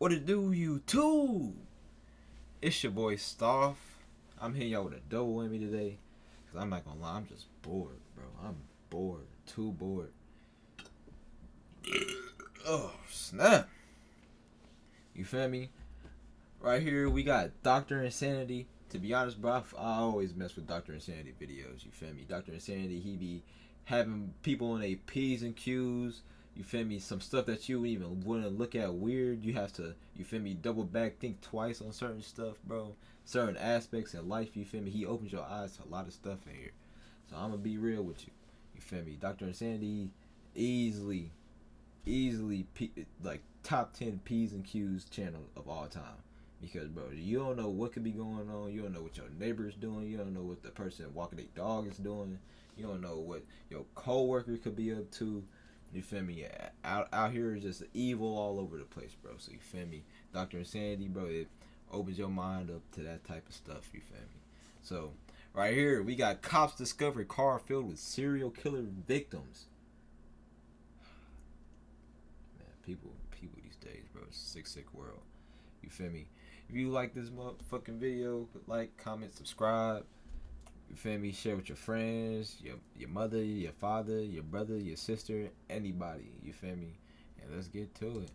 What it do, you too? It's your boy Stoff. I'm hitting y'all with a double whammy today. Cause I'm not gonna lie, I'm just bored, bro. I'm bored. Too bored. Oh, snap. You feel me? Right here, we got Dr. Insanity. To be honest, bro, I always mess with Dr. Insanity videos. You feel me? Dr. Insanity, he be having people on their P's and Q's. You feel me? Some stuff that you even wouldn't look at weird. You have to, you feel me, double back, think twice on certain stuff, bro. Certain aspects in life, you feel me? He opens your eyes to a lot of stuff in here. So I'm gonna be real with you. You feel me? Dr. Insanity easily, like top 10 P's and Q's channel of all time. Because, bro, you don't know what could be going on. You don't know what your neighbor's doing. You don't know what the person walking their dog is doing. You don't know what your coworker could be up to. You feel me? Out here is just evil all over the place, bro. So you feel me? Dr. Insanity, bro, it opens your mind up to that type of stuff. You feel me? So right here, we got cops discover car filled with serial killer victims. Man, people these days, bro. It's a sick world. You feel me? If you like this motherfucking video, like, comment, subscribe. You feel me? Share with your friends, your mother, your father, your brother, your sister, anybody. You feel me? And let's get to it.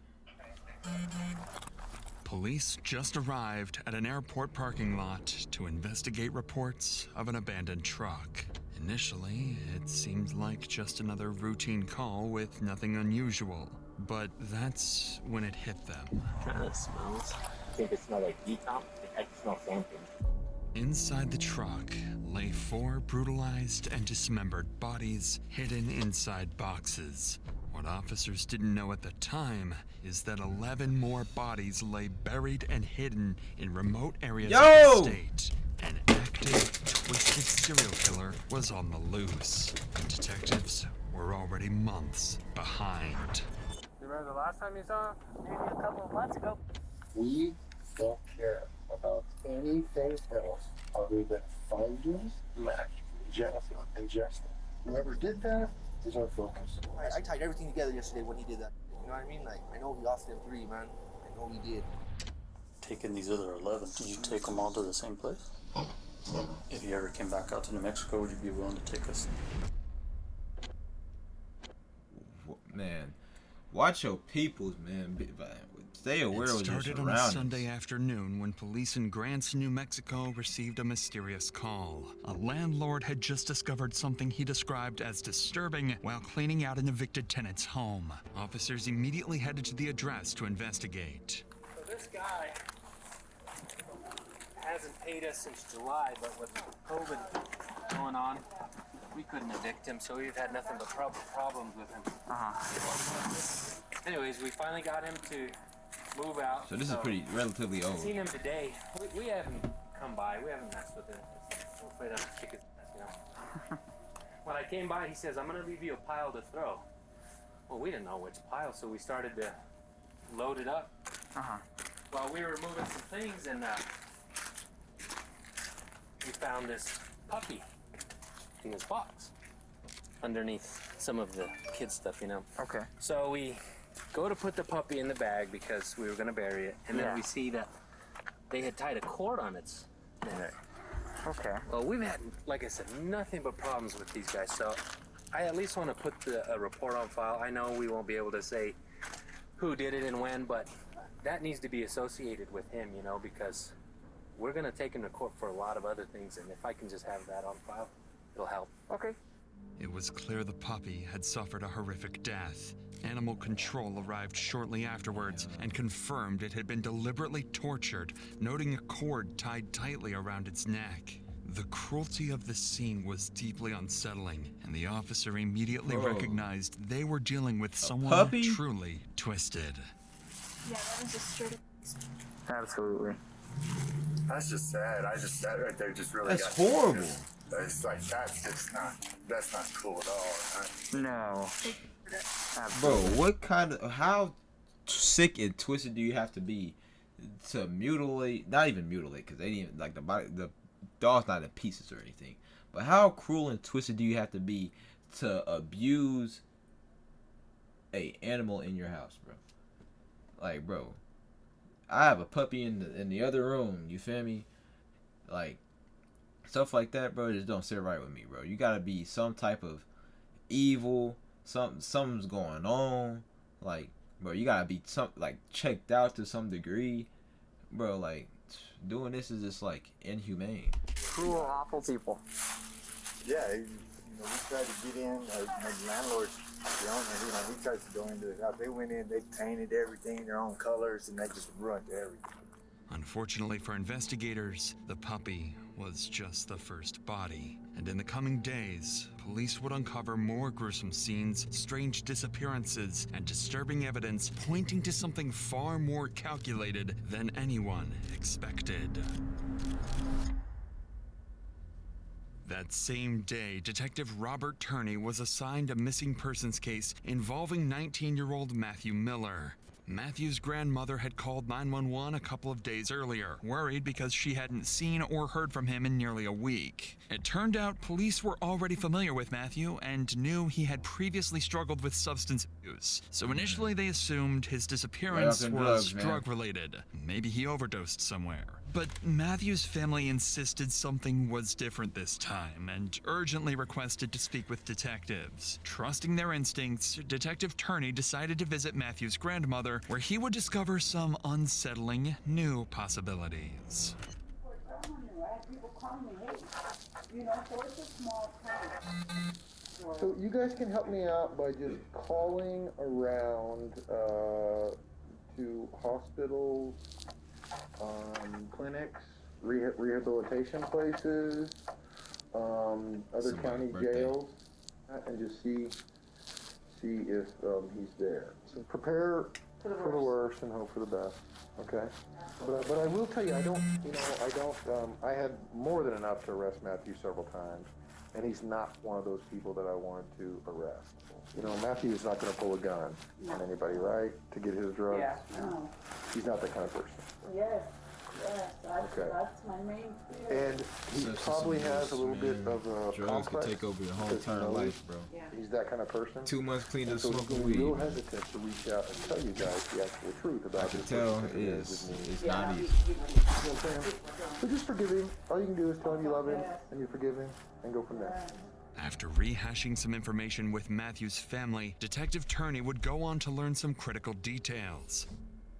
Police just arrived at an airport parking lot to investigate reports of an abandoned truck. Initially, it seemed like just another routine call with nothing unusual. But that's when it hit them. Kind of smells. I think it smells like decomp. I can smell something. Inside the truck lay 4 brutalized and dismembered bodies hidden inside boxes. What officers didn't know at the time is that 11 more bodies lay buried and hidden in remote areas of the state. An active, twisted serial killer was on the loose, and detectives were already months behind. Remember the last time you saw him? Maybe a couple of months ago. We don't care about anything else other than finding Mac, Jeff, and Justin. Whoever did that is our focus. I tied everything together yesterday when he did that. You know what I mean? Like, I know he lost them 3, man. I know he did. Taking these other 11, did you take them all to the same place? If you ever came back out to New Mexico, would you be willing to take us? Man, watch your peoples, man. Stay aware of your surroundings. It started on a Sunday afternoon when police in Grants, New Mexico received a mysterious call. A landlord had just discovered something he described as disturbing while cleaning out an evicted tenant's home. Officers immediately headed to the address to investigate. So this guy hasn't paid us since July, but with COVID going on, we couldn't evict him, so we've had nothing but problems with him. Anyways, we finally got him to move out. So this is pretty relatively old. Seen him today. We haven't come by. We haven't messed with him. We're afraid of kick his ass, you know. When I came by, he says, "I'm gonna leave you a pile to throw." Well, we didn't know which pile, so we started to load it up. While we were moving some things, and we found this puppy in this box underneath some of the kid stuff, you know. Okay. So we go to put the puppy in the bag because we were going to bury it, and then we see that they had tied a cord on its neck. Okay. Well, we've had, like I said, nothing but problems with these guys, so I at least want to put a report on file. I know we won't be able to say who did it and when, but that needs to be associated with him, you know, because we're going to take him to court for a lot of other things, and if I can just have that on file, it'll help. Okay. It was clear the puppy had suffered a horrific death. Animal control arrived shortly afterwards and confirmed it had been deliberately tortured, noting a cord tied tightly around its neck. The cruelty of the scene was deeply unsettling, and the officer immediately recognized they were dealing with someone truly twisted. Yeah, that was just straight up. Absolutely. That's just sad. That right there just really That's horrible. It's like, that's not cool at all, right? No. Bro, what kind of, how sick and twisted do you have to be to mutilate, not even mutilate, because they didn't, like, the dog's not in pieces or anything, but how cruel and twisted do you have to be to abuse a animal in your house, bro? Like, bro, I have a puppy in the other room. You feel me? Like stuff like that, bro. Just don't sit right with me, bro. You gotta be some type of evil. Something's going on. Like, bro, you gotta be checked out to some degree, bro. Like, doing this is just like inhumane. Cruel, awful people. Yeah, we tried to get in. My landlord, the owner, he tried to go into the house. They went in, they painted everything their own colors, and they just ruined everything. Unfortunately for investigators, the puppy was just the first body. And in the coming days, police would uncover more gruesome scenes, strange disappearances, and disturbing evidence pointing to something far more calculated than anyone expected. That same day, Detective Robert Turney was assigned a missing persons case involving 19-year-old Matthew Miller. Matthew's grandmother had called 911 a couple of days earlier, worried because she hadn't seen or heard from him in nearly a week. It turned out police were already familiar with Matthew and knew he had previously struggled with substance abuse, so initially they assumed his disappearance was drug-related. Maybe he overdosed somewhere. But Matthew's family insisted something was different this time and urgently requested to speak with detectives. Trusting their instincts, Detective Turney decided to visit Matthew's grandmother, where he would discover some unsettling new possibilities. So you guys can help me out by just calling around to hospitals, clinics, rehabilitation places, other county jails, and just see if he's there. So prepare for the worst and hope for the best. Okay. But I will tell you, I had more than enough to arrest Matthew several times, and he's not one of those people that I wanted to arrest. Matthew is not going to pull a gun on anybody, right? To get his drugs. Yeah. No. He's not that kind of person. Yes. That's my main fear. And he probably has a little bit of a drugs complex. could take over your whole entire life, bro. Yeah. He's that kind of person. 2 months clean to So smoke he's weed. real hesitant to reach out and tell you guys the actual truth about I can this tell person it's with me. not easy. You know what I'm saying? So just forgive him. All you can do is tell him you love him and you forgive him and go from there. After rehashing some information with Matthew's family, Detective Turney would go on to learn some critical details.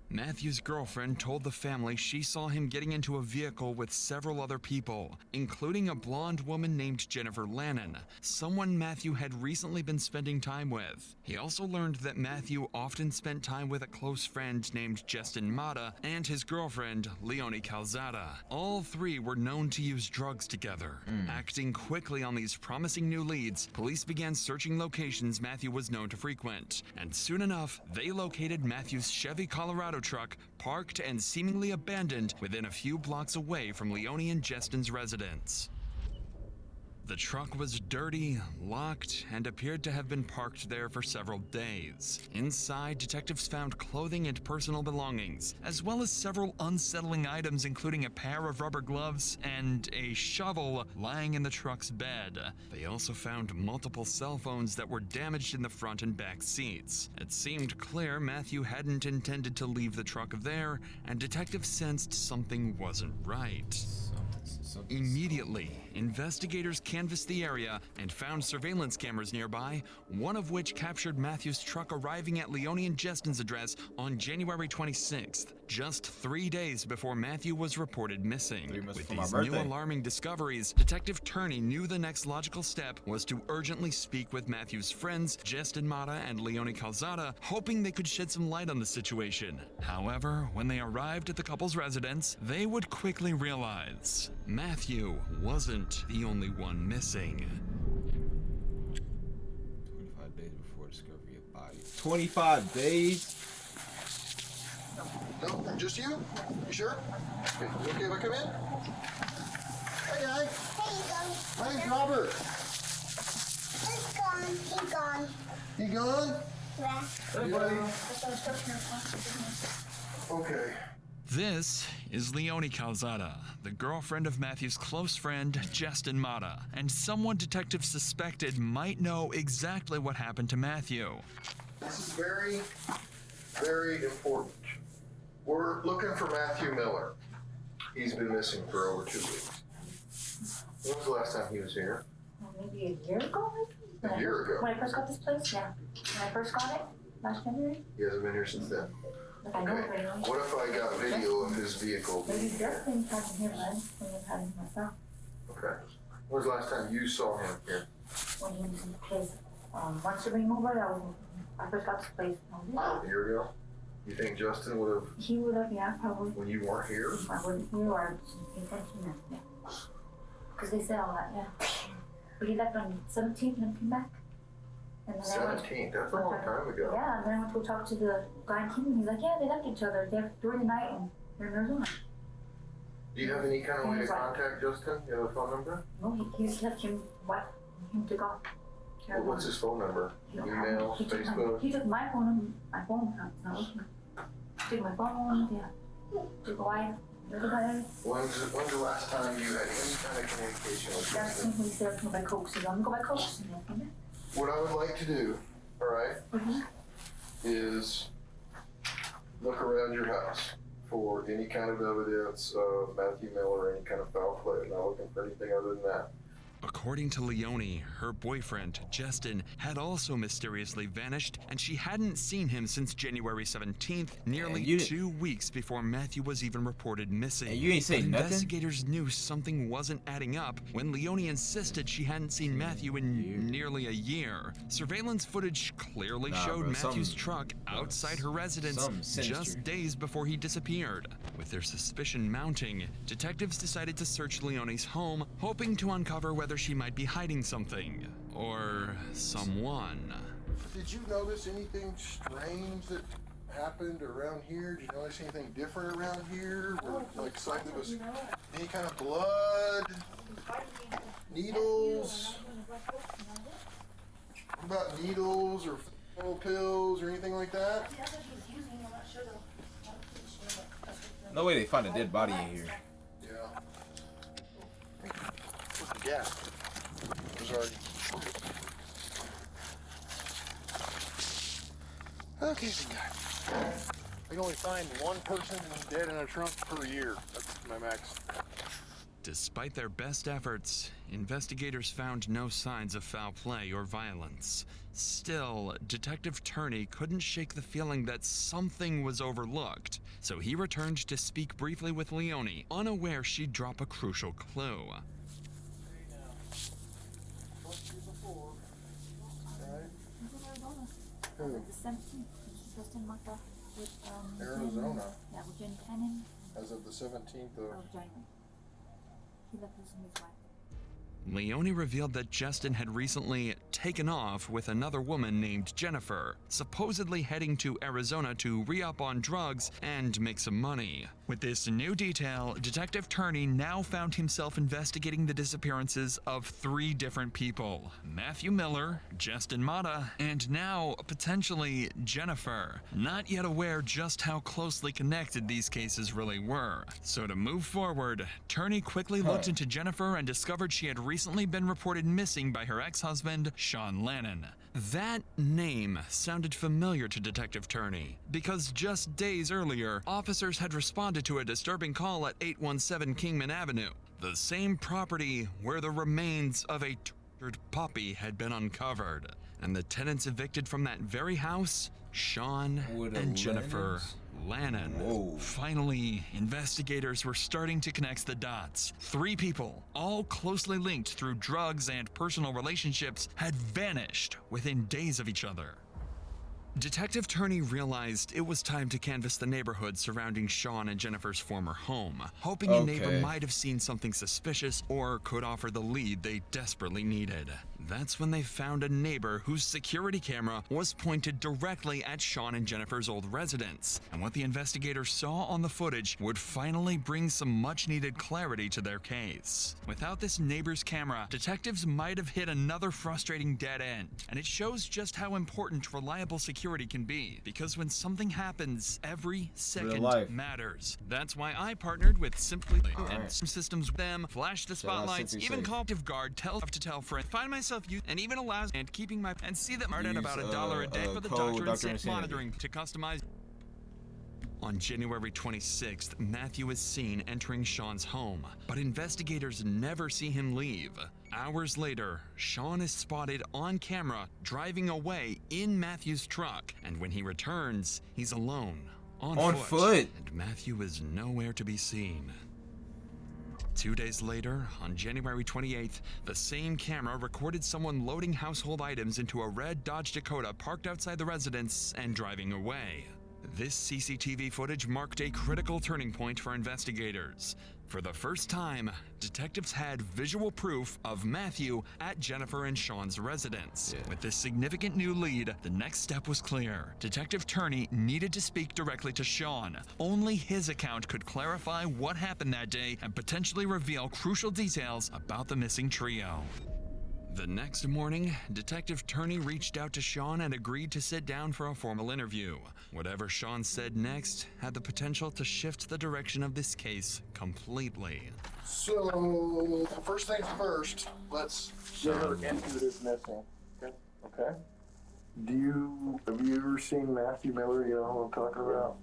Matthew's girlfriend told the family she saw him getting into a vehicle with several other people, including a blonde woman named Jennifer Lannon, someone Matthew had recently been spending time with. He also learned that Matthew often spent time with a close friend named Justin Mata and his girlfriend, Leonie Calzada. All three were known to use drugs together. Acting quickly on these promising new leads, police began searching locations Matthew was known to frequent, and soon enough, they located Matthew's Chevy Colorado truck parked and seemingly abandoned within a few blocks away from Leonie and Justin's residence. The truck was dirty, locked, and appeared to have been parked there for several days. Inside, detectives found clothing and personal belongings, as well as several unsettling items including a pair of rubber gloves and a shovel lying in the truck's bed. They also found multiple cell phones that were damaged in the front and back seats. It seemed clear Matthew hadn't intended to leave the truck there, and detectives sensed something wasn't right. Immediately, investigators canvassed the area and found surveillance cameras nearby, one of which captured Matthew's truck arriving at Leonie and Justin's address on January 26th, just 3 days before Matthew was reported missing. With these new alarming discoveries, Detective Turney knew the next logical step was to urgently speak with Matthew's friends, Justin Mata and Leonie Calzada, hoping they could shed some light on the situation. However, when they arrived at the couple's residence, they would quickly realize Matthew wasn't the only one missing. 25 days before discovery of body. 25 days? No, just you? You sure? Okay, you okay if I come in? Hey, guy. Hey, My name's Robert. he's gone. He's gone. You gone? Yeah. Hey, buddy. Okay. This is Leonie Calzada, the girlfriend of Matthew's close friend, Justin Mata, and someone detectives suspected might know exactly what happened to Matthew. This is very, very important. We're We're looking for Matthew Miller. He's been missing for over 2 weeks. When was the last time he was here? Maybe a year ago, maybe? A year ago? When I first got this place, yeah. When I first got it, last January. He hasn't been here since then. Like, I know it very well. What if I got video of his vehicle? Maybe Justin had him here, man. When I've had him myself. Okay. When was the last time you saw him here? When he was in the place, once you bring over, I first got this place. A year ago? You think Justin would have, He would have, yeah, probably. when you weren't here? I wouldn't hear or intention, yeah. Because they said all that, yeah. But he left on 17th and came back. And then 17th, that's a long time ago. Yeah, and then I went to talk to the guy in Kingman. He's like, yeah, they left each other there during the night and they're in Arizona. Do you have any kind of way to contact Justin? You have a phone number? No, he just left him to go. Well, what's his phone number? Email, Facebook? He took my phone and my phone. It's not working. Took my phone, yeah. Took Wi-Fi. When's the last time you had any kind of communication with That's Justin? when he said, go by Coke. So I'm go by Coke. And he'll come back. What I would like to do, all right, is look around your house for any kind of evidence of Matthew Miller or any kind of foul play. I'm not looking for anything other than that. According to Leonie, her boyfriend, Justin, had also mysteriously vanished, and she hadn't seen him since January 17th, nearly 2 weeks before Matthew was even reported missing. And you ain't saying but nothing? Investigators knew something wasn't adding up when Leonie insisted she hadn't seen Matthew in nearly a year. Surveillance footage clearly showed Matthew's truck outside her residence just days before he disappeared. With their suspicion mounting, detectives decided to search Leonie's home, hoping to uncover whether she might be hiding something. Or someone. Did you notice anything strange that happened around here? Did you notice anything different around here? Like something was any kind of blood, needles? What about needles or pills or anything like that? No way they find a dead body in here. Yeah. What's the gas? There's already. Okay, I can only find one person dead in a trunk per year. That's my max. Despite their best efforts, investigators found no signs of foul play or violence. Still, Detective Turney couldn't shake the feeling that something was overlooked, so he returned to speak briefly with Leonie, unaware she'd drop a crucial clue. The 17th, Justin Mata with Arizona. Yeah, with Jen Cannon. As of the 17th of January. He left us in his wife. Leonie revealed that Justin had recently taken off with another woman named Jennifer, supposedly heading to Arizona to re-up on drugs and make some money. With this new detail, Detective Turney now found himself investigating the disappearances of 3 different people: Matthew Miller, Justin Mata, and now, potentially, Jennifer. Not yet aware just how closely connected these cases really were. So to move forward, Turney quickly looked into Jennifer and discovered she had recently been reported missing by her ex-husband, Sean Lannon. That name sounded familiar to Detective Turney, because just days earlier, officers had responded to a disturbing call at 817 Kingman Avenue, the same property where the remains of a tortured puppy had been uncovered. And the tenants evicted from that very house, Sean and Jennifer Lannon. Whoa. Finally, investigators were starting to connect the dots. 3 people, all closely linked through drugs and personal relationships, had vanished within days of each other. Detective Turney realized it was time to canvass the neighborhood surrounding Sean and Jennifer's former home, hoping a neighbor might have seen something suspicious or could offer the lead they desperately needed. That's when they found a neighbor whose security camera was pointed directly at Sean and Jennifer's old residence, and what the investigators saw on the footage would finally bring some much-needed clarity to their case. Without this neighbor's camera, detectives might have hit another frustrating dead end, and it shows just how important reliable security can be, because when something happens, every second matters. That's why I partnered with Simply and some systems with them, flash the spotlights, even call Guard, tell to tell friends, find myself use, and even allows and keeping my and see them at about $1 a day for the Dr. Insanity monitoring to customize. On January 26th, Matthew is seen entering Sean's home, but investigators never see him leave. Hours later, Sean is spotted on camera driving away in Matthew's truck, and when he returns, he's alone, on foot, and Matthew is nowhere to be seen. 2 days later, on January 28th, the same camera recorded someone loading household items into a red Dodge Dakota parked outside the residence and driving away. This CCTV footage marked a critical turning point for investigators. For the first time, detectives had visual proof of Matthew at Jennifer and Sean's residence. With this significant new lead, the next step was clear. Detective Turney needed to speak directly to Sean. Only his account could clarify what happened that day and potentially reveal crucial details about the missing trio. The next morning, Detective Turney reached out to Sean and agreed to sit down for a formal interview. Whatever Sean said next had the potential to shift the direction of this case completely. So, first things first, let's get into this missing. Okay? Have you ever seen Matthew Miller? You know who I'm talking about?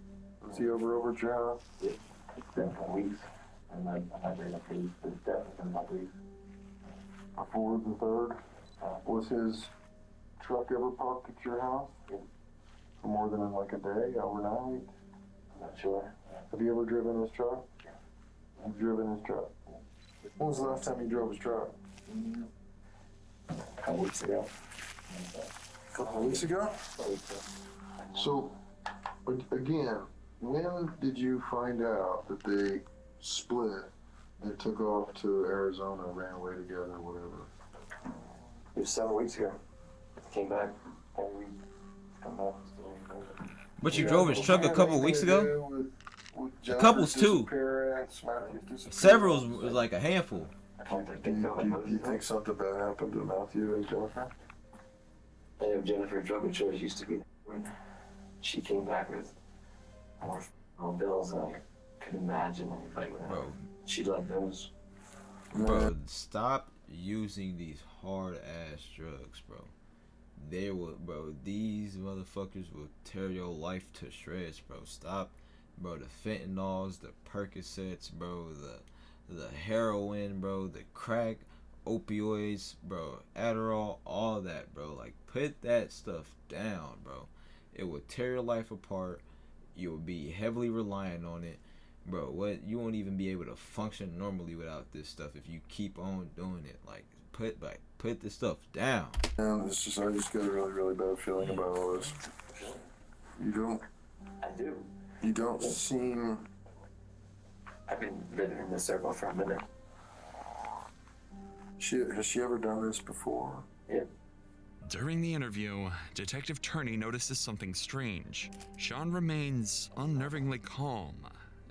Was he over at your house? Yeah. It's been for weeks. And I'm not very lucky. It's definitely been about weeks. Before the 3rd? Was his truck ever parked at your house? Yeah. For more than like a day, overnight? I'm not sure. Have you ever driven his truck? Yeah. You've driven his truck? When was the last time you drove his truck? A couple weeks ago. A couple of weeks ago? So, again, when did you find out that they split and took off to Arizona, ran away together, whatever? It was 7 weeks ago. Came back. Every week. Come back. But you drove his truck a couple weeks ago? A couple's two. Several was like a handful. Do you think something bad happened to Matthew and Jennifer? I know Jennifer drug choice used to be when she came back with more bills than I could imagine. Like, Bro. She loved those. Bro, stop using these hard ass drugs, bro. These motherfuckers will tear your life to shreds, bro. Stop, bro. The fentanyls, the Percocets, bro. The heroin, bro. The crack, opioids, bro. Adderall, all that, bro. Like, put that stuff down, bro. It will tear your life apart. You will be heavily reliant on it. Bro, you won't even be able to function normally without this stuff if you keep on doing it. Like, put this stuff down. Yeah, I just got a really, really bad feeling about all this. You don't? I do. You don't seem... I've been living in this circle for a minute. Has she ever done this before? Yeah. During the interview, Detective Turney notices something strange. Sean remains unnervingly calm,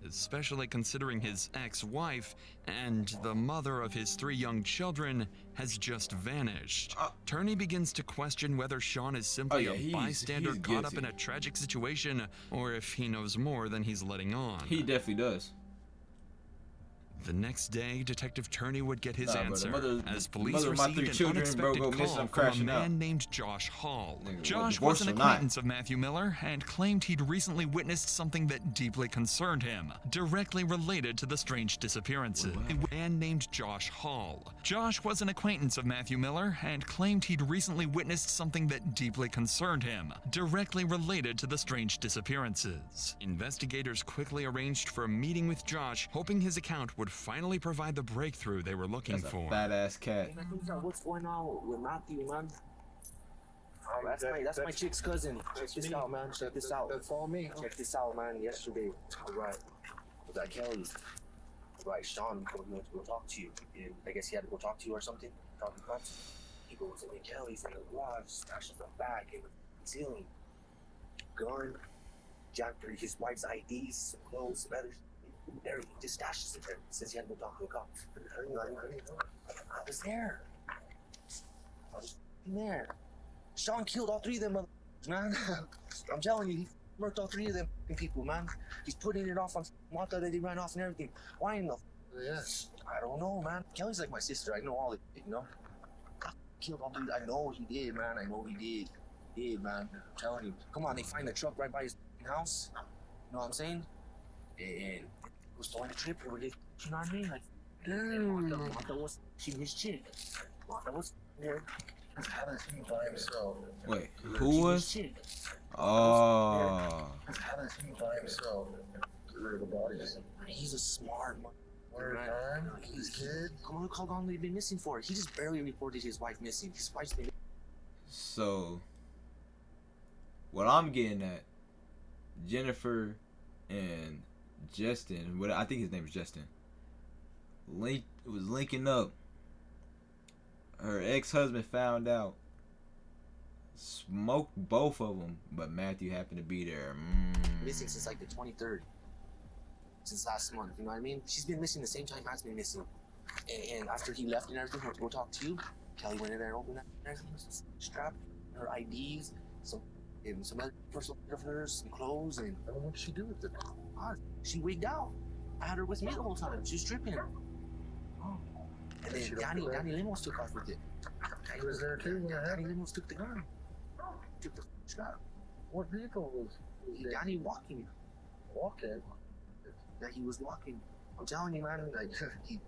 especially considering his ex-wife and the mother of his 3 young children has just vanished. Turney begins to question whether Sean is simply a bystander caught up in a tragic situation, or if he knows more than he's letting on. He definitely does. The next day, Detective Turney would get his answer, as police mother of my received 3 an children, bro, unexpected go missing, call I'm from a crashing man out. named Josh Hall. Nigga, Josh divorced was an or not? acquaintance of Matthew Miller and claimed he'd recently witnessed something that deeply concerned him, directly related to the strange disappearances. A man named Josh Hall. Josh was an acquaintance of Matthew Miller and claimed he'd recently witnessed something that deeply concerned him, directly related to the strange disappearances. Investigators quickly arranged for a meeting with Josh, hoping his account would finally provide the breakthrough they were looking That's a for. badass cat. Hey, man, what's going on with Matthew, man? That's my chick's cousin. Check this out, man. Check this out. Follow me. Check this out, man. Yesterday, right, was at Kelly's. Right, Sean told me to go talk to you. I guess he had to go talk to you or something. Talk to Clutch. He goes in Kelly's in the garage, stashes the bag in the ceiling. Gun, Jack, his wife's IDs, clothes, feathers. Everything, just stashes it there. Since he had to go talk to the cops. I was there. I was there. Sean killed all 3 of them, man. I'm telling you, he murked all 3 of them people, man. He's putting it off on Martha that he ran off and everything. Why in the? Yes. I don't know, man. Kelly's like my sister. I know all it, you know. Killed all 3. I know he did, man. I know he did. He did, man. I'm telling you. Come on, they find the truck right by his house. know what I'm saying? And was throwing a trip or you know what I mean? Like, Martha was his chick. Martha was there. Having him by himself. Wait, who was? Oh. Having him by himself. Where the body is. He's a smart man. Where he's kid? How long they've been missing for? He just barely reported his wife missing. His wife's been. So, what I'm getting at, Jennifer and Justin, what I think his name is Justin, was linking up. Her ex-husband found out, smoked both of them, but Matthew happened to be there. Missing since like the 23rd. Since last month, you know what I mean? She's been missing the same time Matt's been missing. And after he left and everything, to go talk to you, Kelly went in there and opened that and everything. Strapped her IDs, some other personal of hers, some clothes, and I don't know what she do with it. She wigged out. I had her with me the whole time. She was stripping her. And then Danny Lemos took off with it. He was there too. Danny Lemos took the gun. Took the strap. What vehicle was Danny walking? Walking? Yeah, he was walking. I'm telling you, man, like, he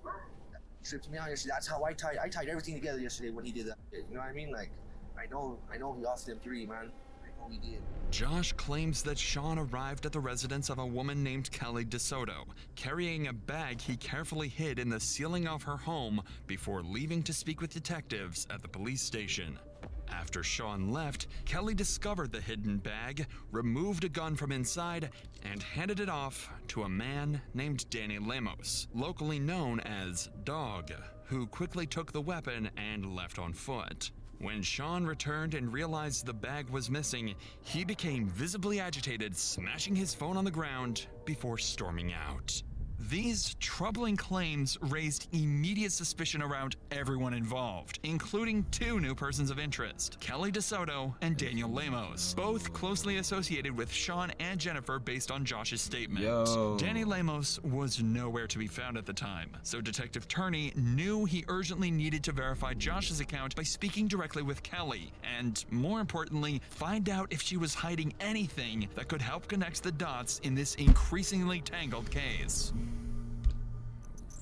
stripped me out yesterday. That's how I tied everything together yesterday when he did that. You know what I mean? Like, I know he offered them 3, man. I know he did. Josh claims that Sean arrived at the residence of a woman named Kelly DeSoto, carrying a bag he carefully hid in the ceiling of her home before leaving to speak with detectives at the police station. After Sean left, Kelly discovered the hidden bag, removed a gun from inside, and handed it off to a man named Danny Lemos, locally known as Dog, who quickly took the weapon and left on foot. When Sean returned and realized the bag was missing, he became visibly agitated, smashing his phone on the ground before storming out. These troubling claims raised immediate suspicion around everyone involved, including 2 new persons of interest, Kelly DeSoto and Daniel Lemos, both closely associated with Sean and Jennifer based on Josh's statement. Danny Lemos was nowhere to be found at the time, so Detective Turney knew he urgently needed to verify Josh's account by speaking directly with Kelly, and more importantly, find out if she was hiding anything that could help connect the dots in this increasingly tangled case.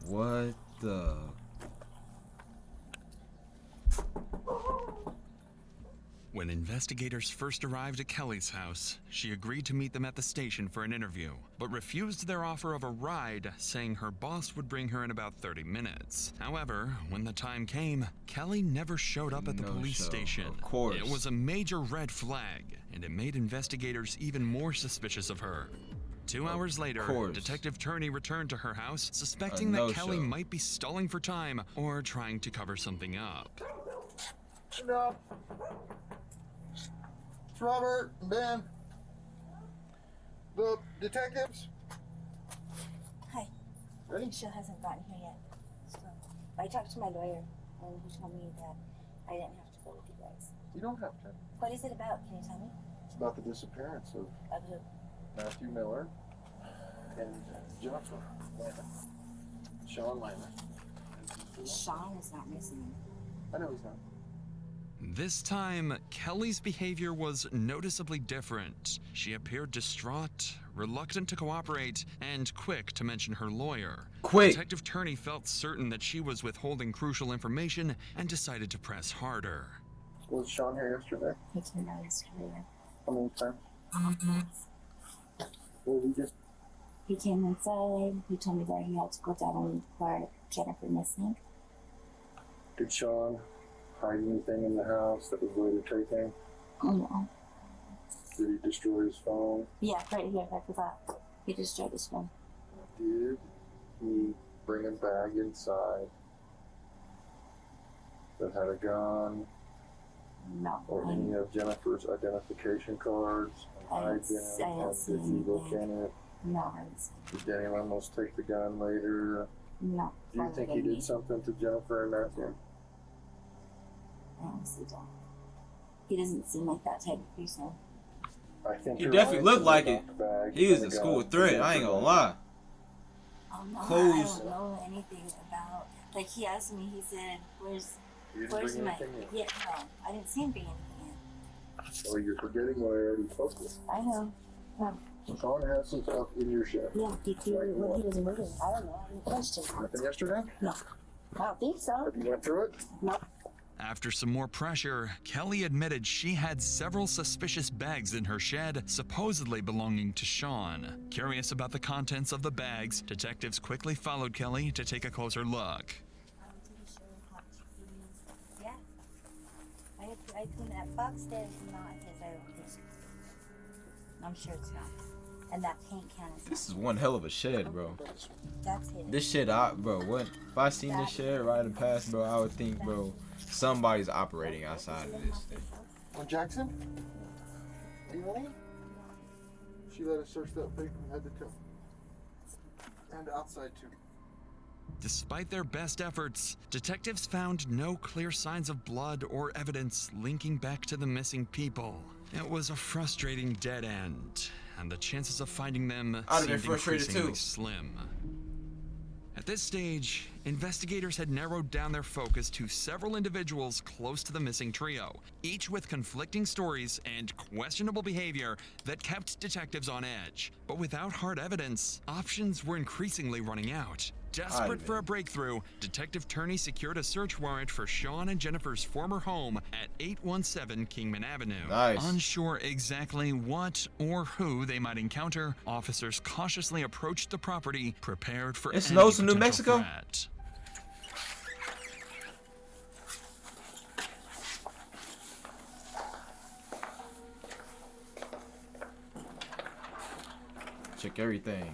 What the? When investigators first arrived at Kelly's house, she agreed to meet them at the station for an interview, but refused their offer of a ride, saying her boss would bring her in about 30 minutes. However, when the time came, Kelly never showed up at the police station. Of course. It was a major red flag, and it made investigators even more suspicious of her. 2 hours later, Detective Turney returned to her house, suspecting that Kelly might be stalling for time or trying to cover something up. No. It's Robert and Ben. The detectives. Hi. Ready? She hasn't gotten here yet. So I talked to my lawyer, and he told me that I didn't have to go with you guys. You don't have to. What is it about? Can you tell me? It's about the disappearance of who? Matthew Miller and Jennifer Lehman. Sean Lehman. Sean is not missing. I know he's not. This time, Kelly's behavior was noticeably different. She appeared distraught, reluctant to cooperate, and quick to mention her lawyer. Detective Turney felt certain that she was withholding crucial information and decided to press harder. Was Sean here yesterday? He came out yesterday. How many times? What did he do? He came inside. He told me that he had to go down and report Jennifer missing. Did Sean hide anything in the house that was later taken? No. Did he destroy his phone? Yeah, right here. I forgot. He destroyed his phone. Did he bring a bag inside that had a gun? No. Or any of Jennifer's identification cards? I didn't see Did he look in it? No, I didn't see. Did Danny Lemos take the gun later? No. Do you think he did something to Jennifer and Matthew? I honestly don't. He doesn't seem like that type of person. I think He definitely looked like it. He was a school threat. I ain't gonna lie. Oh no, Clothes. I don't know anything about. Like he asked me, he said, "Where's my?" Yeah, no, I didn't see him bring anything in. Oh, you're forgetting what I already spoke with. I know. Sean has some stuff in your shed. Yeah, did you, when he was moving, I don't know, any questions? Nothing yesterday? No. I don't think so. You went through it? No. After some more pressure, Kelly admitted she had several suspicious bags in her shed, supposedly belonging to Sean. Curious about the contents of the bags, detectives quickly followed Kelly to take a closer look. Yeah. I think that box there is not his, I don't think. I'm sure it's not. And that paint can is This is one hell of a shed, bro. That's his. This shit, bro, what? If I seen this shed right in the past, bro, I would think, bro, somebody's operating outside of this thing. On Jackson? Really? She let us search that thing from head to toe. And outside too. Despite their best efforts, detectives found no clear signs of blood or evidence linking back to the missing people. It was a frustrating dead end, and the chances of finding them seemed increasingly slim. At this stage, investigators had narrowed down their focus to several individuals close to the missing trio, each with conflicting stories and questionable behavior that kept detectives on edge. But without hard evidence, options were increasingly running out. Desperate for a breakthrough, Detective Turney secured a search warrant for Sean and Jennifer's former home at 817 Kingman Avenue. Nice. Unsure exactly what or who they might encounter, officers cautiously approached the property, prepared for It any snows in New potential Mexico? threat. Check everything.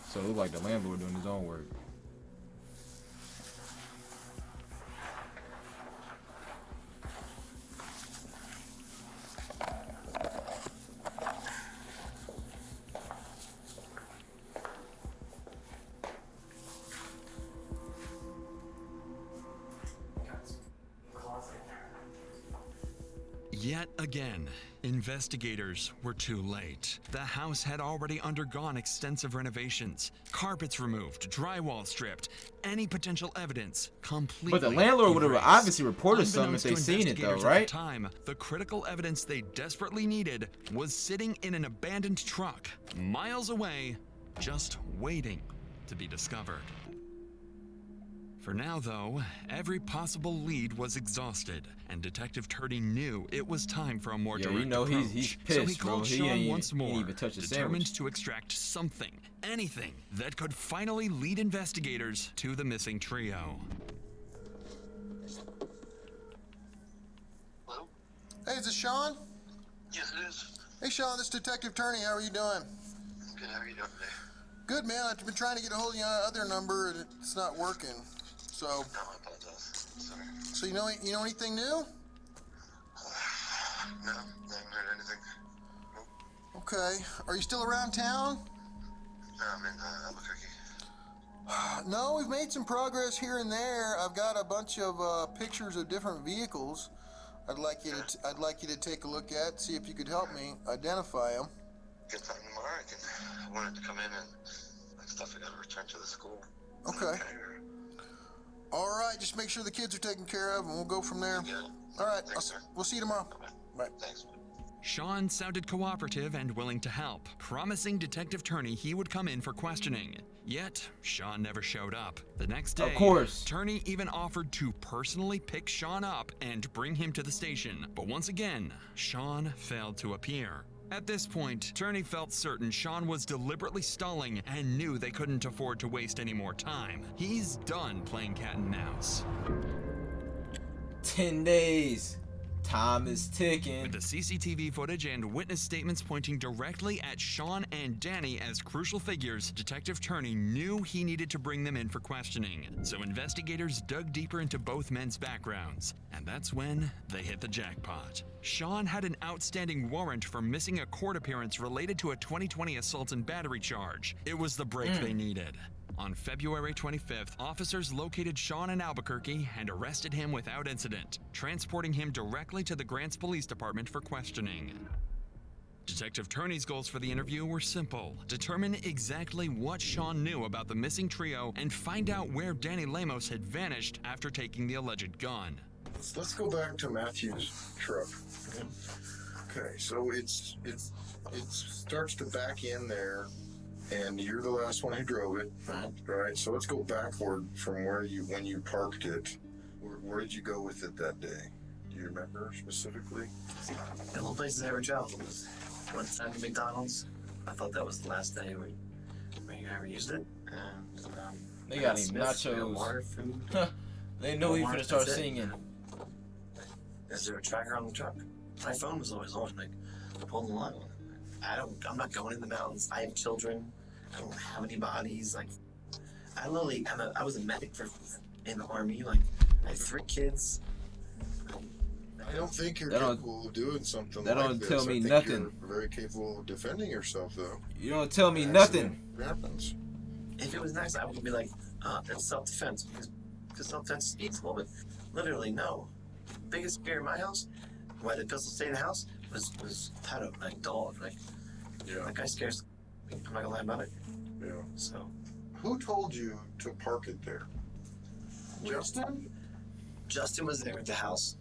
So it looked like the landlord doing his own work. Yet again, investigators were too late. The house had already undergone extensive renovations, carpets removed, drywall stripped, any potential evidence completely But the landlord would have erased. obviously reported something if Unbeknownst they to seen it, though, investigators right? At the time, the critical evidence they desperately needed was sitting in an abandoned truck, miles away, just waiting to be discovered. For now, though, every possible lead was exhausted, and Detective Turney knew it was time for a more direct you know approach. he's So he pissed, bro. called He Sean ain't once more, even touched a determined sandwich. to extract something, anything, that could finally lead investigators to the missing trio. Hello? Hey, is this Sean? Yes, it is. Hey, Sean, this is Detective Turney. How are you doing? Good, how are you doing today? Good, man. I've been trying to get a hold of you on other number, and it's not working. So, No, I apologize. Sorry. so you know anything new? No, I haven't heard anything. Nope. Okay. Are you still around town? No, I'm in Albuquerque. No, we've made some progress here and there. I've got a bunch of pictures of different vehicles. I'd like you to take a look at, see if you could help me identify them. Good time tomorrow. I wanted to come in and stuff I gotta return to the school. Okay. All right, just make sure the kids are taken care of, and we'll go from there. Yeah. All right, Thanks, sir. we'll see you tomorrow. Bye. Thanks. Sean sounded cooperative and willing to help, promising Detective Turney he would come in for questioning. Yet, Sean never showed up. The next day, Of course. Turney even offered to personally pick Sean up and bring him to the station. But once again, Sean failed to appear. At this point, Turney felt certain Sean was deliberately stalling and knew they couldn't afford to waste any more time. He's done playing cat and mouse. 10 days. Time is ticking. With the CCTV footage and witness statements pointing directly at Sean and Danny as crucial figures, Detective Turney knew he needed to bring them in for questioning. So investigators dug deeper into both men's backgrounds, and that's when they hit the jackpot. Sean had an outstanding warrant for missing a court appearance related to a 2020 assault and battery charge. It was the break they needed. On February 25th, officers located Sean in Albuquerque and arrested him without incident, transporting him directly to the Grants Police Department for questioning. Detective Turney's goals for the interview were simple: determine exactly what Sean knew about the missing trio and find out where Danny Lemos had vanished after taking the alleged gun. Let's go back to Matthew's truck. Okay, so it starts to back in there, and you're the last one who drove it, right? So let's go backward from when you parked it. Where did you go with it that day? Do you remember specifically? The only places I ever traveled was one time to McDonald's. I thought that was the last day we ever used it. And They got him Smith's, we got nachos. water, food. They knew he Walmart, finna start that's it. singing. Is there a tracker on the truck? My phone was always on. Like, pull the line. I'm not going in the mountains. I have children. I don't have any bodies. Like, I was a medic in the army. Like, I have 3 kids. I don't think you're That don't- capable of doing something that like don't this. tell I me think nothing. You're very capable of defending yourself, though. You don't tell me An nothing. accident happens. If it was nice, I would be like, that's self-defense. Because self-defense is peaceful, but literally, no. Biggest fear in my house, why the pistol stayed in the house, was Pato, like dog. Like, Yeah. that guy scares me. I'm not gonna lie about it. Yeah. So, Who told you to park it there? Justin? Justin was there at the house,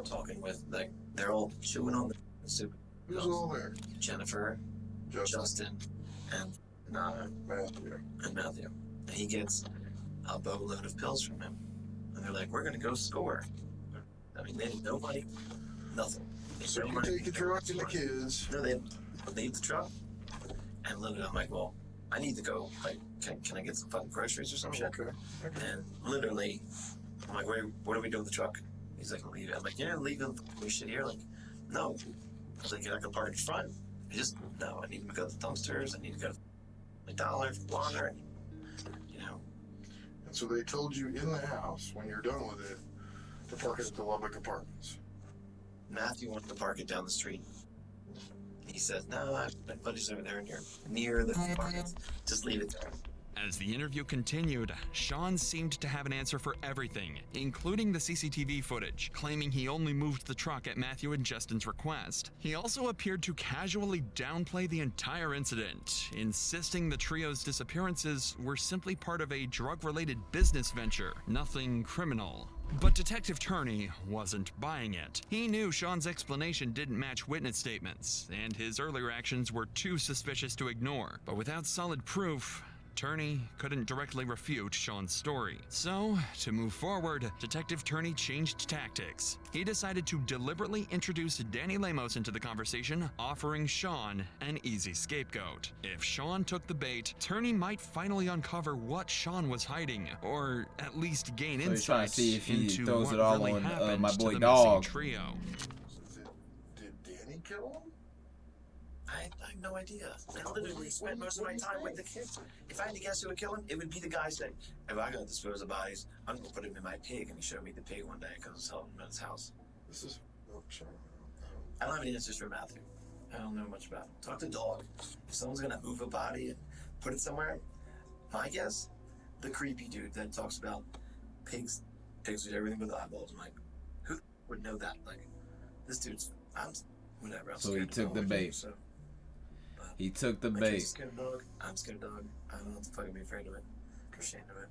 talking with, like, they're all chewing on the soup. Who's all there? Jennifer, Justin, and Matthew. Matthew. And he gets a boatload of pills from him. And they're like, we're gonna go score. I mean, they had no money, nothing. They had So no you money. take the truck and the kids. No, they leave the truck. And literally, I'm like, well, I need to go. Like, can I get some fucking groceries or some shit? Okay. And literally, I'm like, what do we do with the truck? He's like, leave it. I'm like, yeah, leave the shit here. Like, no. I was like, you're not gonna park in front. No, I need to go to the dumpsters. I need to go to McDonald's, water, and, you know. And so they told you in the house, when you're done with it, to park it at the Lubbock Apartments. Matthew wanted to park it down the street. He says, no, my buddy's over there and you're near the apartments. Just leave it there. As the interview continued, Sean seemed to have an answer for everything, including the CCTV footage, claiming he only moved the truck at Matthew and Justin's request. He also appeared to casually downplay the entire incident, insisting the trio's disappearances were simply part of a drug-related business venture, nothing criminal. But Detective Turney wasn't buying it. He knew Sean's explanation didn't match witness statements, and his earlier actions were too suspicious to ignore. But without solid proof, Turney couldn't directly refute Sean's story. So, to move forward, Detective Turney changed tactics. He decided to deliberately introduce Danny Lemos into the conversation, offering Sean an easy scapegoat. If Sean took the bait, Turney might finally uncover what Sean was hiding, or at least gain So he's trying to insights see if he into throws what it all really on happened my to boy the Dog. missing trio. Did Danny kill him? I have no idea. I literally spent most of my time with the kids. If I had to guess who would kill him, it would be the guy saying, if I'm going to dispose of bodies, I'm going to put him in my pig. And he showed me the pig one day because I was helping him at his house. This is. Oh, sorry. I don't have any answers for Matthew. I don't know much about him. Talk to Dog. If someone's going to move a body and put it somewhere, my guess, the creepy dude that talks about pigs with everything with eyeballs. I'm like, who would know that? Like, this dude's, whatever. I'm So he scared of took the dogs, bait. So. He took the My bait. kid's scared of dog. I'm scared of dog. I don't know what the fuck be afraid of it. Or ashamed of it.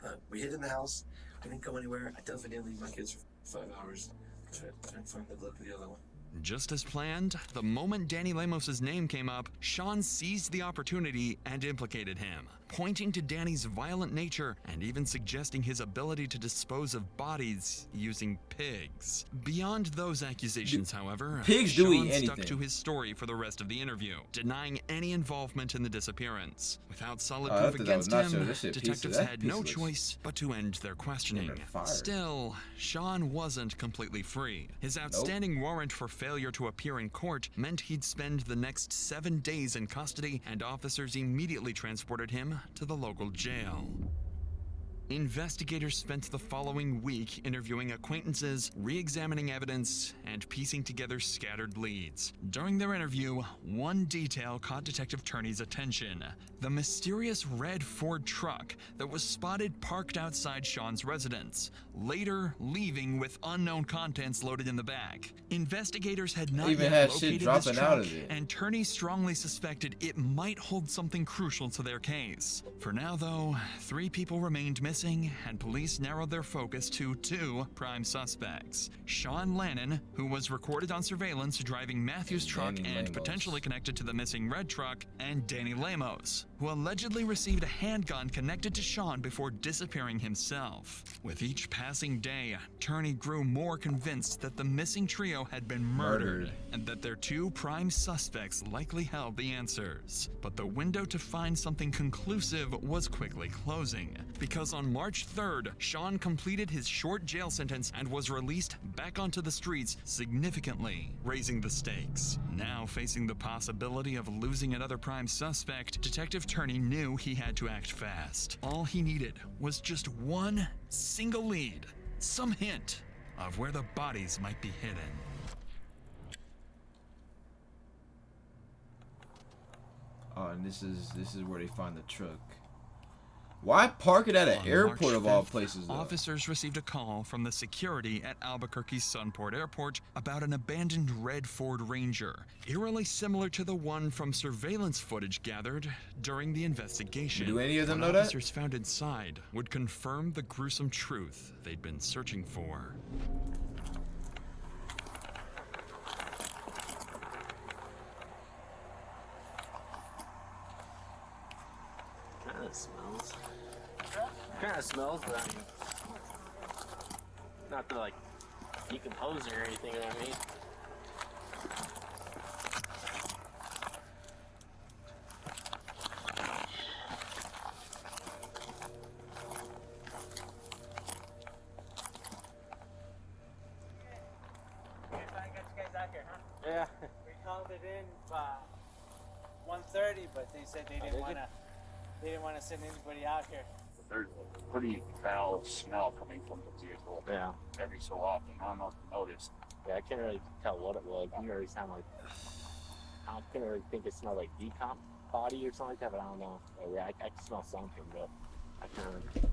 But we hid in the house. We didn't go anywhere. I definitely didn't leave my kids for 5 hours. Trying to find the blood for the other one. Just as planned, the moment Danny Lemos' name came up, Sean seized the opportunity and implicated him, pointing to Danny's violent nature and even suggesting his ability to dispose of bodies using pigs. Beyond those accusations, however, pigs do Sean eat stuck anything. to his story for the rest of the interview, denying any involvement in the disappearance. Without solid I proof thought that was against nacho. him, This shit detectives piece of- had no piece was- choice but to end their questioning. Fired. Still, Sean wasn't completely free. His outstanding warrant for failure to appear in court meant he'd spend the next 7 days in custody, and officers immediately transported him to the local jail. Investigators spent the following week interviewing acquaintances, re-examining evidence, and piecing together scattered leads. During their interview, one detail caught Detective Turney's attention: the mysterious red Ford truck that was spotted parked outside Sean's residence, later leaving with unknown contents loaded in the back. Investigators had not Even yet had shit located this dropping out truck, of it. and Turney strongly suspected it might hold something crucial to their case. For now, though, 3 people remained missing, and police narrowed their focus to 2 prime suspects: Sean Lannon, who was recorded on surveillance driving Matthew's truck Danny and Lamos. potentially connected to the missing red truck, and Danny Lamos, who allegedly received a handgun connected to Sean before disappearing himself. With each passing day, Turney grew more convinced that the missing trio had been murdered, and that their 2 prime suspects likely held the answers. But the window to find something conclusive was quickly closing, because on March 3rd, Sean completed his short jail sentence and was released back onto the streets, significantly raising the stakes. Now facing the possibility of losing another prime suspect, Detective Turney knew he had to act fast. All he needed was just one single lead, some hint of where the bodies might be hidden. Oh, and this is where they find the truck. Why park it at an On airport March of all 5th, places, though? Officers received a call from the security at Albuquerque's Sunport Airport about an abandoned red Ford Ranger, eerily similar to the one from surveillance footage gathered during the investigation. Do any of them What know that? officers found inside would confirm the gruesome truth they'd been searching for. Kind of smells. Kind of smells, but I mean, not to like decomposing or anything. You know what I mean? Yeah. We called it in 1:30, but they said they didn't want to. They didn't want to send anybody out here. There's a pretty foul smell coming from the vehicle. Yeah. Every so often. I don't know if you noticed. Yeah, I can't really tell what it was. It didn't really sound like. I couldn't really think it smelled like decomp body or something like that, but I don't know. Yeah, I can smell something, but I can't.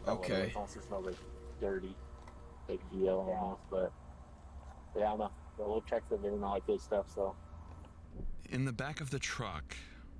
Okay. It also smells like dirty, like VO almost, but yeah, I don't know. But we'll check the and all that good stuff. So. In the back of the truck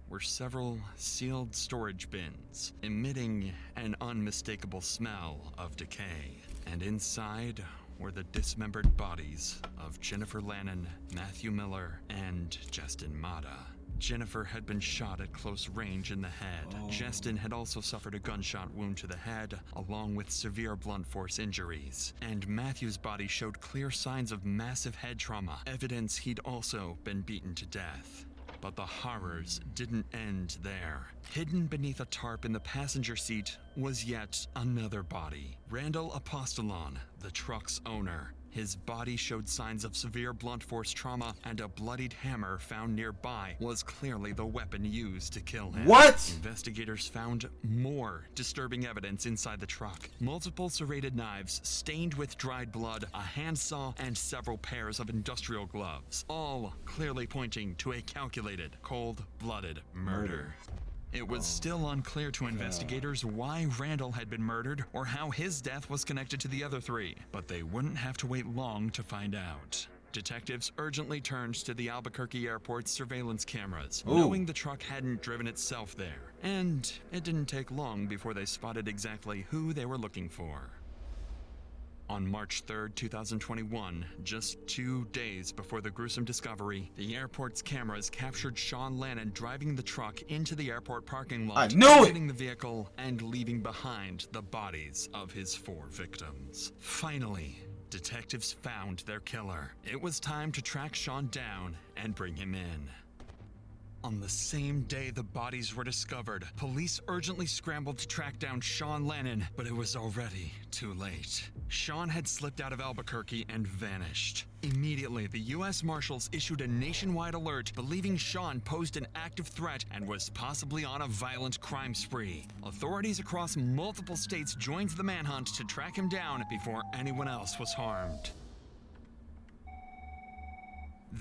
were several sealed storage bins, emitting an unmistakable smell of decay. And inside were the dismembered bodies of Jennifer Lannon, Matthew Miller, and Justin Mata. Jennifer had been shot at close range in the head. Justin had also suffered a gunshot wound to the head, along with severe blunt force injuries. And Matthew's body showed clear signs of massive head trauma, evidence he'd also been beaten to death. But the horrors didn't end there. Hidden beneath a tarp in the passenger seat was yet another body. Randall Apostolon, the truck's owner. His body showed signs of severe blunt force trauma, and a bloodied hammer found nearby was clearly the weapon used to kill him. What? Investigators found more disturbing evidence inside the truck. Multiple serrated knives stained with dried blood, a handsaw, and several pairs of industrial gloves, all clearly pointing to a calculated, cold-blooded murder. It was still unclear to investigators why Randall had been murdered or how his death was connected to the other 3, but they wouldn't have to wait long to find out. Detectives urgently turned to the Albuquerque airport's surveillance cameras, knowing the truck hadn't driven itself there. And it didn't take long before they spotted exactly who they were looking for. On March 3rd, 2021, just 2 days before the gruesome discovery, the airport's cameras captured Sean Lannon driving the truck into the airport parking lot, I knew it! hitting the vehicle and leaving behind the bodies of his 4 victims. Finally, detectives found their killer. It was time to track Sean down and bring him in. On the same day the bodies were discovered, police urgently scrambled to track down Sean Lannon, but it was already too late. Sean had slipped out of Albuquerque and vanished. Immediately, the U.S. Marshals issued a nationwide alert, believing Sean posed an active threat and was possibly on a violent crime spree. Authorities across multiple states joined the manhunt to track him down before anyone else was harmed.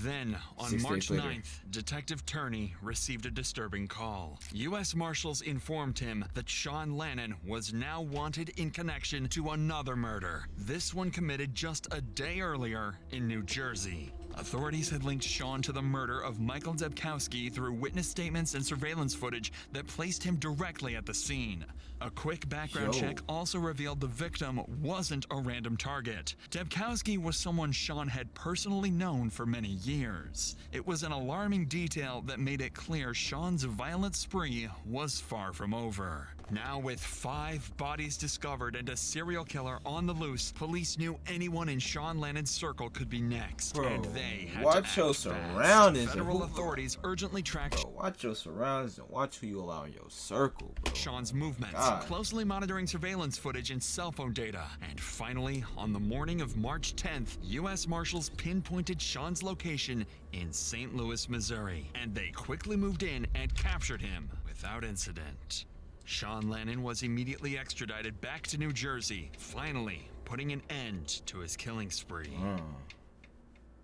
Then, on 6 March days later. 9th, Detective Turney received a disturbing call. U.S. Marshals informed him that Sean Lannon was now wanted in connection to another murder, this one committed just a day earlier in New Jersey. Authorities had linked Sean to the murder of Michael Debkowski through witness statements and surveillance footage that placed him directly at the scene. A quick background check also revealed the victim wasn't a random target. Debkowski was someone Sean had personally known for many years. It was an alarming detail that made it clear Sean's violent spree was far from over. Now, with 5 bodies discovered and a serial killer on the loose, police knew anyone in Sean Lannon's circle could be next, Bro, and they had watch to your act fast. surroundings. Federal authorities urgently tracked Watch your surroundings and watch who you allow in your circle, bro. Sean's movements, God. closely monitoring surveillance footage and cell phone data. And finally, on the morning of March 10th, U.S. Marshals pinpointed Sean's location in St. Louis, Missouri, and they quickly moved in and captured him without incident. Sean Lannon was immediately extradited back to New Jersey, finally putting an end to his killing spree.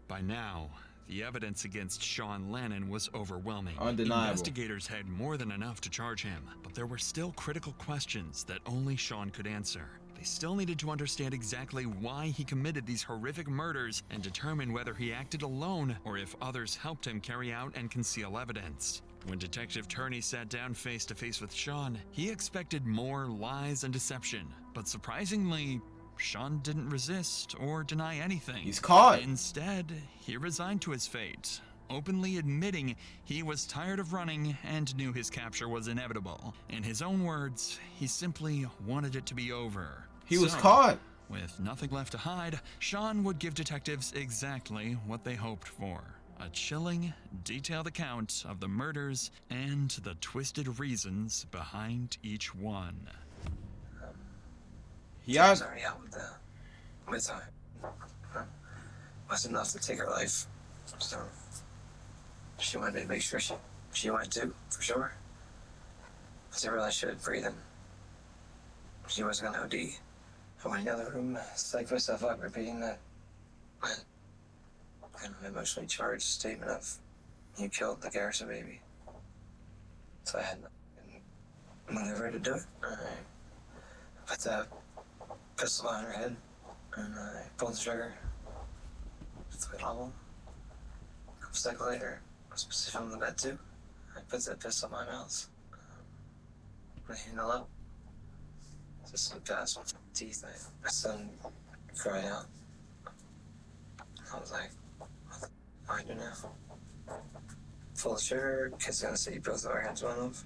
By now, the evidence against Sean Lannon was overwhelming. Undeniable. Investigators had more than enough to charge him, but there were still critical questions that only Sean could answer. They still needed to understand exactly why he committed these horrific murders and determine whether he acted alone or if others helped him carry out and conceal evidence. When Detective Turney sat down face to face with Sean, he expected more lies and deception, but surprisingly, Sean didn't resist or deny anything. He's caught. Instead, he resigned to his fate, openly admitting he was tired of running and knew his capture was inevitable. In his own words, he simply wanted it to be over. He was caught. With nothing left to hide, Sean would give detectives exactly what they hoped for. A chilling, detailed account of the murders and the twisted reasons behind each one. She was already out with wasn't enough to take her life, so she wanted me to make sure she went too, for sure. Because I realized she was breathing. She wasn't gonna OD. I went in the other room, psyched myself up, repeating that kind of emotionally charged statement of, "You killed the Garrison baby." So I had maneuver to do it. I put the pistol on her head, and I pulled the trigger. Threw it level. A couple seconds later, I was positioned on the bed too. I put the pistol in my mouth. Put the handle up. Just slipped past my teeth. My son cried out. I was like, what do I do now? Pull the trigger, kid's gonna see both of our hands went off.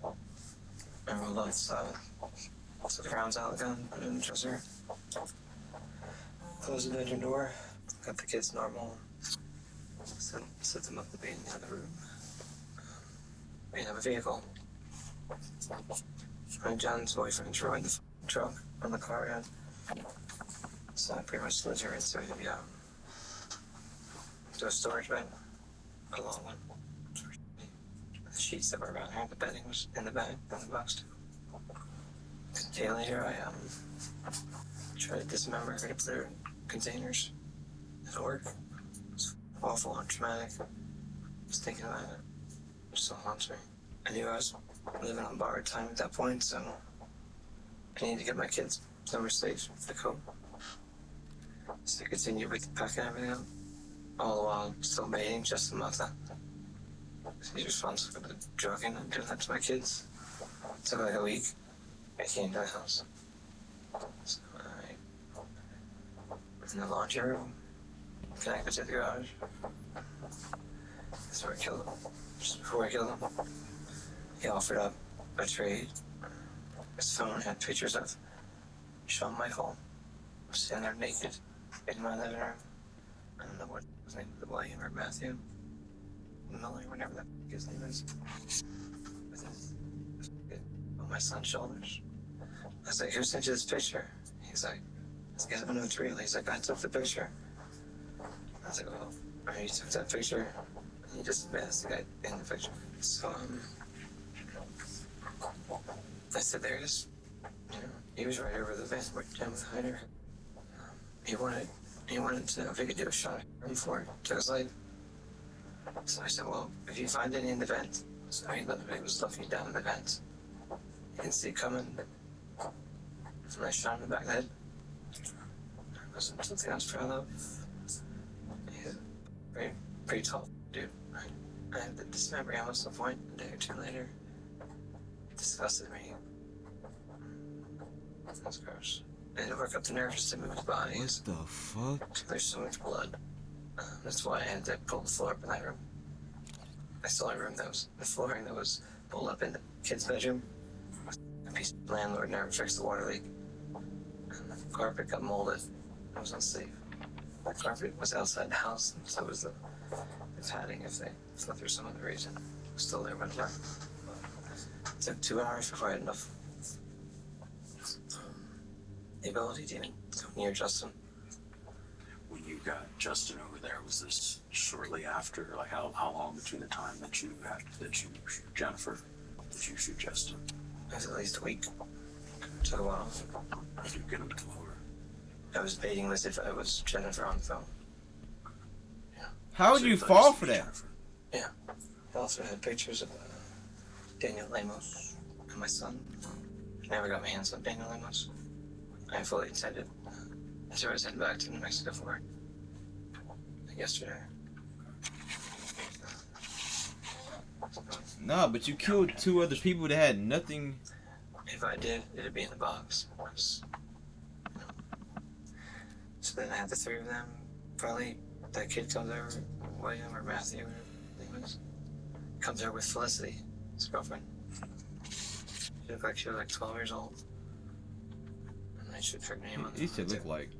I rolled off the side. Took the rounds out of the gun, put it in the dresser. Closed the bedroom door, got the kids normal. Set them up to be in the other room. We didn't have a vehicle. John's boyfriend drove the truck on the car we had. So I pretty much lived here right so we could be out. To a storage bin, a long one. The sheets that were around here, the bedding was in the bag, in the box too. A day later, I tried to dismember her to put her in containers. It didn't work. It was awful and traumatic. Just thinking about it. It still haunts me. I knew I was living on borrowed time at that point, so I needed to get my kids somewhere safe to cope. So I continued with packing everything up. All the while still baiting just a month. He's responsible for the drugging and doing that to my kids. It took like a week. I came to the house. So I was in the laundry room, connected to the garage. That's where I killed him. Just before I killed him, he offered up a trade. His phone had pictures of Shawn Michael standing there naked in my living room. I don't know what his name was, William or Matthew Miller, whatever that his name is. With his on my son's shoulders. I was like, who sent you this picture? He's like, I don't know it's real. He's like, I took the picture. I was like, oh, you took that picture? And he just admitted the guy in the picture. So, I said, there it is. You know, he was right over the van where Jim was hiding. He wanted to know if he could do a shot before he took his life. So I said, well, if you find any in the vent, so he was looking down in the vent. You can see it coming. And I shot him in the back of the head. It wasn't something I was proud of. He's a pretty tall dude. I had the dismembering at some point, a day or two later. It disgusted me. That's gross. I had to work up the nerves just to move his body. What the fuck? There's so much blood. That's why I had to pull the floor up in that room. I still have a room that was the flooring that was pulled up in the kid's bedroom. A piece of landlord never fixed the water leak. And the carpet got molded. It was unsafe. The carpet was outside the house, and so was the padding if they slept through some other reason. It was still there when it left. It took 2 hours before I had enough the ability to even go near Justin. When you got Justin over there, was this shortly after? Like how long between the time that you shoot Jennifer, that you shoot Justin? It was at least a week. Took a while. Did you get him to over? I was baiting this if I was Jennifer on the phone. Yeah. How would you fall for that? Yeah. I also had pictures of Daniel Lemos and my son. I never got my hands on Daniel Lemos. I fully intended. So I was heading back to New Mexico for work. Yesterday. Nah, but you killed 2 other people that had nothing. If I did, it'd be in the box. So then I had the 3 of them. Probably that kid comes over, William or Matthew, whatever his name is. Comes over with Felicity, his girlfriend. She looked like she was like 12 years old. And I should her name on He should look like.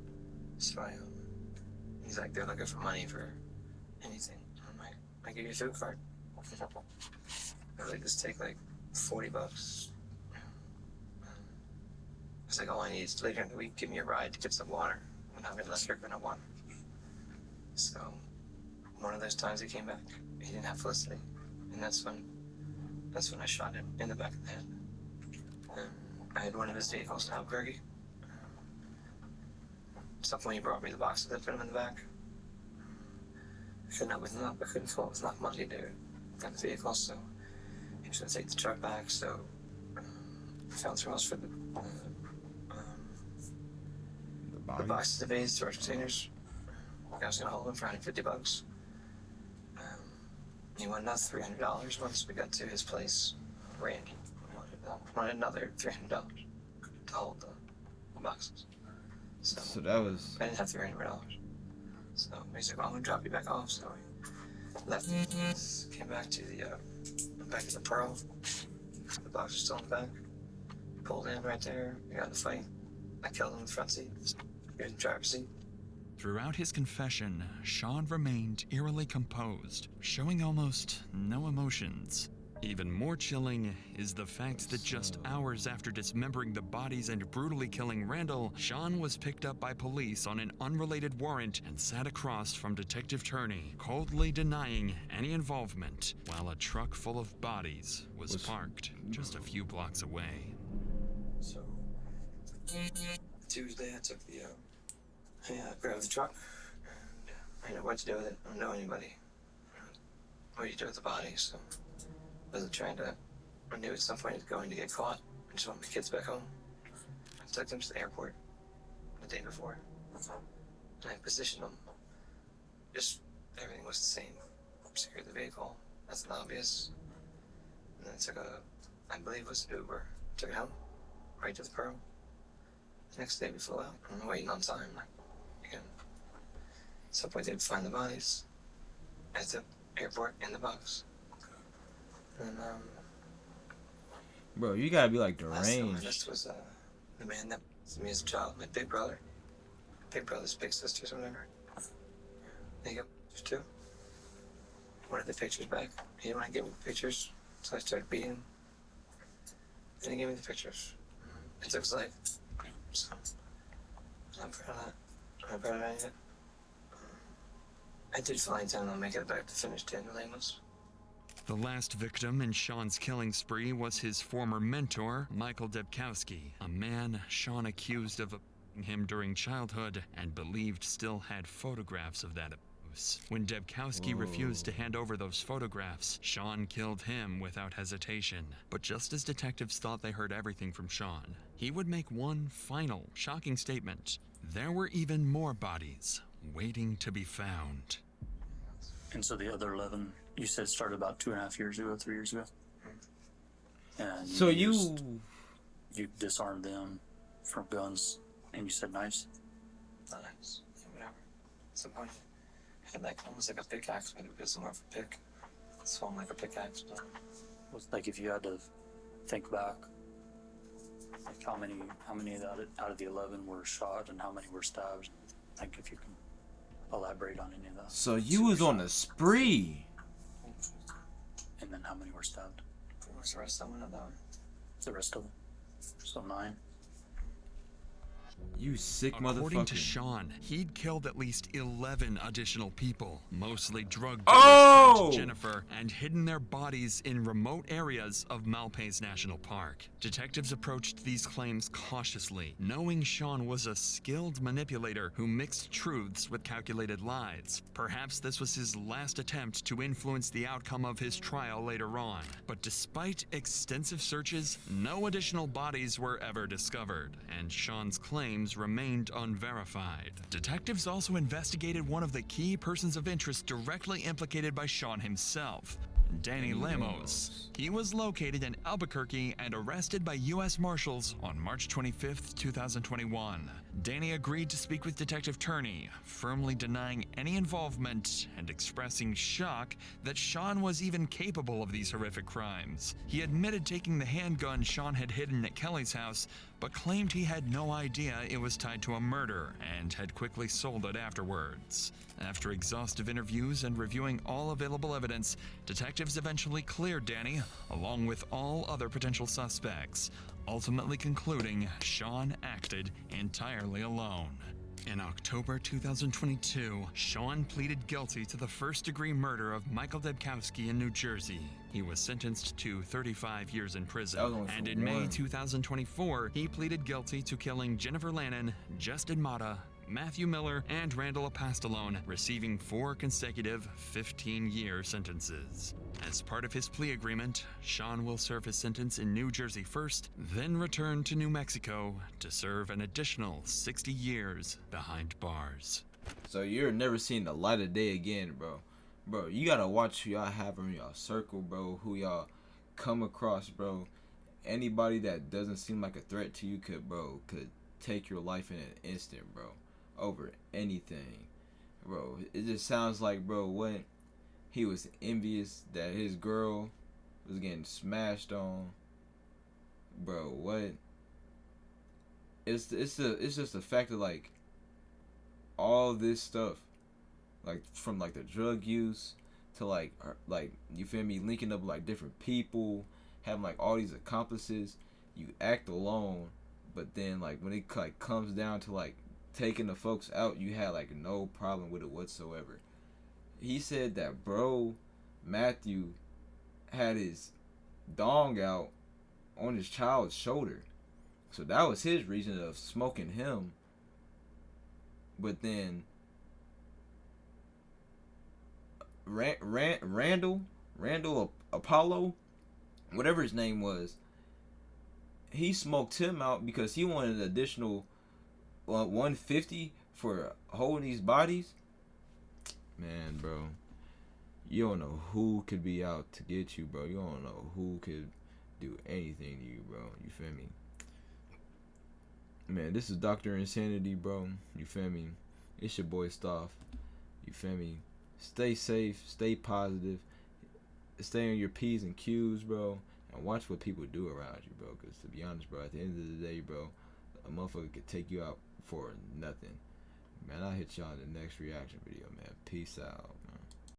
So he's like, they're looking for money for anything. I'm like, I give you a food card. I like, just take like $40. It's like, all I need is later in the week, give me a ride to get some water. And I'm in less than I want. So one of those times he came back, he didn't have Felicity. And that's when I shot him in the back of the head. I had one of his vehicles in Albuquerque. At some point he brought me the boxes that put him in the back. I couldn't come up with enough money to get the vehicle, so he was going to take the truck back, so I found somewhere else for the boxes of A's storage containers. I was going to hold them for $150. He wanted another $300 once we got to his place. Randy wanted another $300 to hold the boxes. So that was. I didn't have $300. So he's like, well, I'm gonna drop you back off. So we left, came back to the Pearl. The box was still in the back. Pulled in right there. We got in the fight. I killed him in the front seat. He was in the driver's seat. Throughout his confession, Sean remained eerily composed, showing almost no emotions. Even more chilling is the fact that just hours after dismembering the bodies and brutally killing Randall, Sean was picked up by police on an unrelated warrant and sat across from Detective Turney, coldly denying any involvement, while a truck full of bodies was parked just a few blocks away. So Tuesday I took I grabbed the truck. I didn't know what to do with it. I don't know anybody. What do you do with the body? So I wasn't trying to. I knew at some point it was going to get caught. I just wanted my kids back home. I took them to the airport the day before. And I positioned them. Just everything was the same. Secured the vehicle. That's obvious. And then I took I believe it was an Uber. Took it home. Right to the Pearl. The next day we flew out. I'm waiting on time. Again. At some point they'd find the bodies at the airport in the box. And bro, you gotta be like last time I deranged. missed was the man that was me as a child, my big brother. Big brother's big sisters or whatever. They got pictures too. Wanted the pictures back. He didn't want to give me the pictures, so I started beating him. Then he gave me the pictures. It took his life. So I'm proud of that. I'm proud of it. I did finally tell him I'll make it back to finish Daniel Lemos. The last victim in Sean's killing spree was his former mentor, Michael Debkowski, a man Sean accused of abusing him during childhood and believed still had photographs of that abuse. house. When Debkowski refused to hand over those photographs, Sean killed him without hesitation. But just as detectives thought they heard everything from Sean, he would make one final, shocking statement. There were even more bodies waiting to be found. And so the other 11, you said started about 2.5 years ago, 3 years ago? And So you disarmed them from guns, and you said knives? Knives, whatever. So I had like almost like a pickaxe, but it was more of a pick. It swung like a pickaxe. But It's like if you had to think back, like how many out of the 11 were shot and how many were stabbed? Like if you can elaborate on any of that. So you was on a spree. And then how many were stabbed? what's the rest of them? The rest of them. So 9. You sick motherfucker. According to Sean, he'd killed at least 11 additional people, mostly drug dealers Oh! to Jennifer, and hidden their bodies in remote areas of Malpais National Park. Detectives approached these claims cautiously, knowing Sean was a skilled manipulator who mixed truths with calculated lies. Perhaps this was his last attempt to influence the outcome of his trial later on. But despite extensive searches, no additional bodies were ever discovered, and Sean's claims remained unverified. Detectives also investigated one of the key persons of interest directly implicated by Sean himself, Danny Lemos. He was located in Albuquerque and arrested by U.S. Marshals on March 25, 2021. Danny agreed to speak with Detective Turney, firmly denying any involvement and expressing shock that Sean was even capable of these horrific crimes. He admitted taking the handgun Sean had hidden at Kelly's house, but claimed he had no idea it was tied to a murder and had quickly sold it afterwards. After exhaustive interviews and reviewing all available evidence, detectives eventually cleared Danny, along with all other potential suspects, ultimately concluding Sean acted entirely alone. In October 2022, Sean pleaded guilty to the first-degree murder of Michael Debkowski in New Jersey. He was sentenced to 35 years in prison, and in May 2024, he pleaded guilty to killing Jennifer Lannon, Justin Mata, Matthew Miller, and Randall Apostolone, receiving 4 consecutive 15-year sentences. As part of his plea agreement, Sean will serve his sentence in New Jersey first, then return to New Mexico to serve an additional 60 years behind bars. So you're never seeing the light of day again, bro. Bro, you gotta watch who y'all have in y'all circle, bro. Who y'all come across, bro. Anybody that doesn't seem like a threat to you could take your life in an instant, bro. Over anything, bro. It just sounds like, bro, what? He was envious that his girl was getting smashed on. Bro, what? It's just the fact that, like, all this stuff, like, from, like, the drug use to, like, you feel me, linking up with, like, different people, having, like, all these accomplices. You act alone, but then, like, when it, like, comes down to, like, taking the folks out, you had, like, no problem with it whatsoever. He said that bro Matthew had his dong out on his child's shoulder, so that was his reason of smoking him. But then Randall Apollo, whatever his name was, he smoked him out because he wanted an additional $150 for holding these bodies. Man, bro, you don't know who could be out to get you, bro. You don't know who could do anything to you, bro. You feel me? Man, this is Dr. Insanity, bro. You feel me? It's your boy Stoff. You feel me? Stay safe, stay positive, stay on your P's and Q's, bro, and watch what people do around you, bro. Because to be honest, bro, at the end of the day, bro, a motherfucker could take you out for nothing. Man, I'll hit y'all in the next reaction video, man. Peace out.